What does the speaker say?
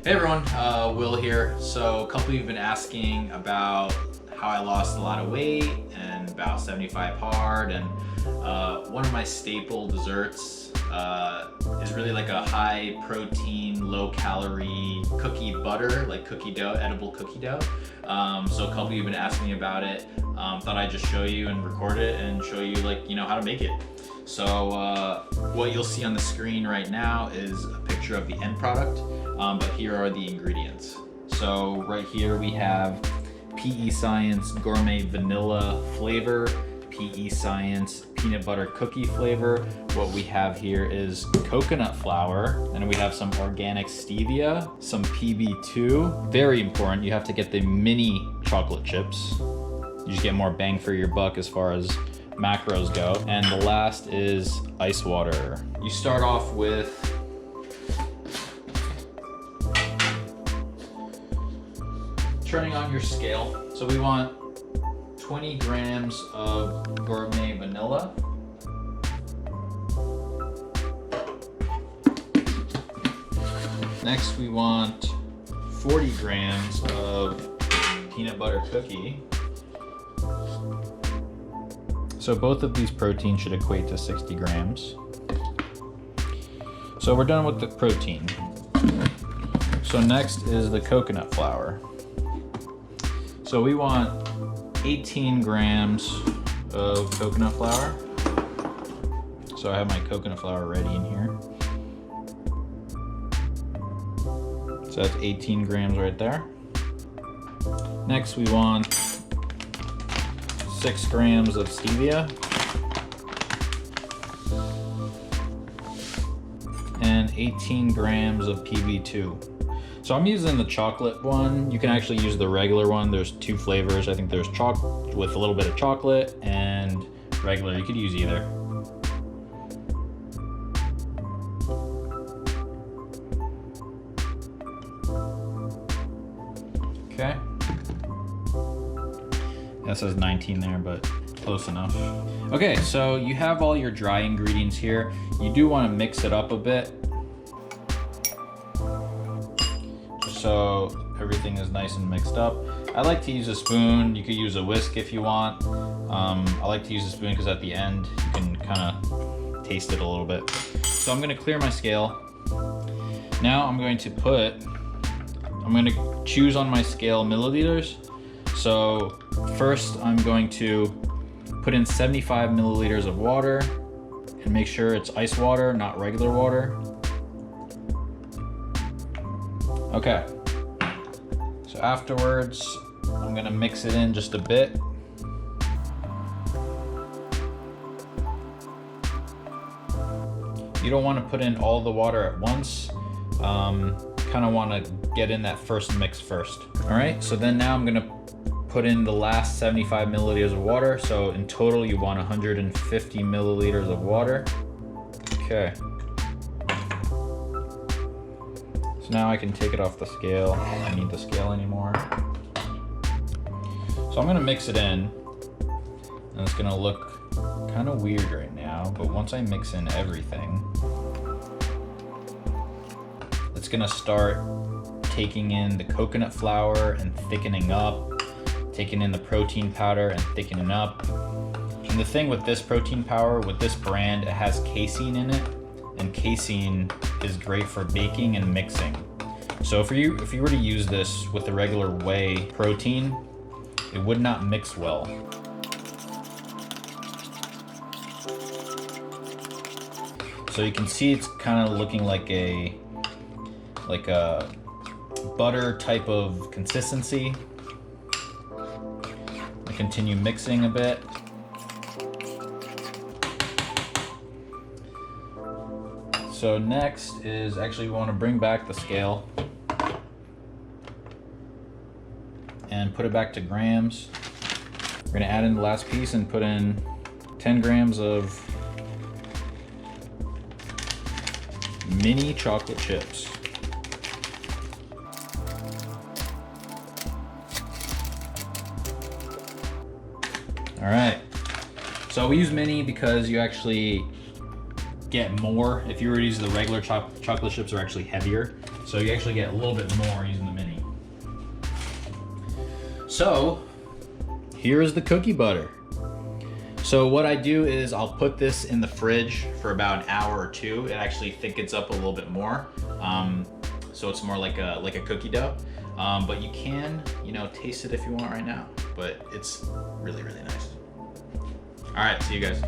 Hey everyone, Will here. So a couple of you have been asking about how I lost a lot of weight and about 75 hard, and one of my staple desserts is really like a high protein, low calorie cookie butter, like cookie dough, edible cookie dough. So a couple of you have been asking me about it. Thought I'd just show you and record it and show you how to make it. So what you'll see on the screen right now is a picture of the end product, but here are the ingredients. So right here we have PEScience Gourmet Vanilla flavor, PEScience Peanut Butter Cookie flavor. What we have here is coconut flour, and we have some organic stevia, some PB2. Very important, you have to get the mini chocolate chips. You just get more bang for your buck as far as macros go. And the last is ice water. You start off with turning on your scale. So we want 20 grams of gourmet vanilla. Next we want 40 grams of peanut butter cookie. So both of these proteins should equate to 60 grams. So we're done with the protein. So next is the coconut flour. So we want 18 grams of coconut flour. So I have my coconut flour ready in here. So that's 18 grams right there. Next we want 6 grams of stevia and 18 grams of PB2. So I'm using the chocolate one. You can actually use the regular one. There's two flavors. I think there's chocolate with a little bit of chocolate and regular. You could use either. Okay. That says 19 there, but close enough. Okay, so you have all your dry ingredients here. You do want to mix it up a bit, so everything is nice and mixed up. I like to use a spoon. You could use a whisk if you want. I like to use a spoon because at the end you can kind of taste it a little bit. So I'm going to clear my scale. Now I'm going to choose on my scale milliliters. So first I'm going to put in 75 milliliters of water and make sure it's ice water, not regular water. Okay, so afterwards, I'm gonna mix it in just a bit. You don't wanna put in all the water at once. Kinda wanna get in that first mix first. All right, so then now I'm gonna put in the last 75 milliliters of water. So in total, you want 150 milliliters of water. Okay. Now I can take it off the scale. I don't need the scale anymore. So I'm gonna mix it in, and it's gonna look kind of weird right now, but once I mix in everything, it's gonna start taking in the coconut flour and thickening up, taking in the protein powder and thickening up. And the thing with this protein powder, with this brand, it has casein in it, and casein is great for baking and mixing. So if you were to use this with the regular whey protein, it would not mix well. So you can see it's kind of looking like a butter type of consistency. I continue mixing a bit. So next is actually we want to bring back the scale and put it back to grams. We're going to add in the last piece and put in 10 grams of mini chocolate chips. All right, so we use mini because you actually get more. If you were to use the regular chocolate chips, are actually heavier. So you actually get a little bit more using the mini. So here's the cookie butter. So what I do is I'll put this in the fridge for about an hour or two. It actually thickens up a little bit more. So it's more like a cookie dough. But you can, taste it if you want right now. But it's really, really nice. All right, see you guys.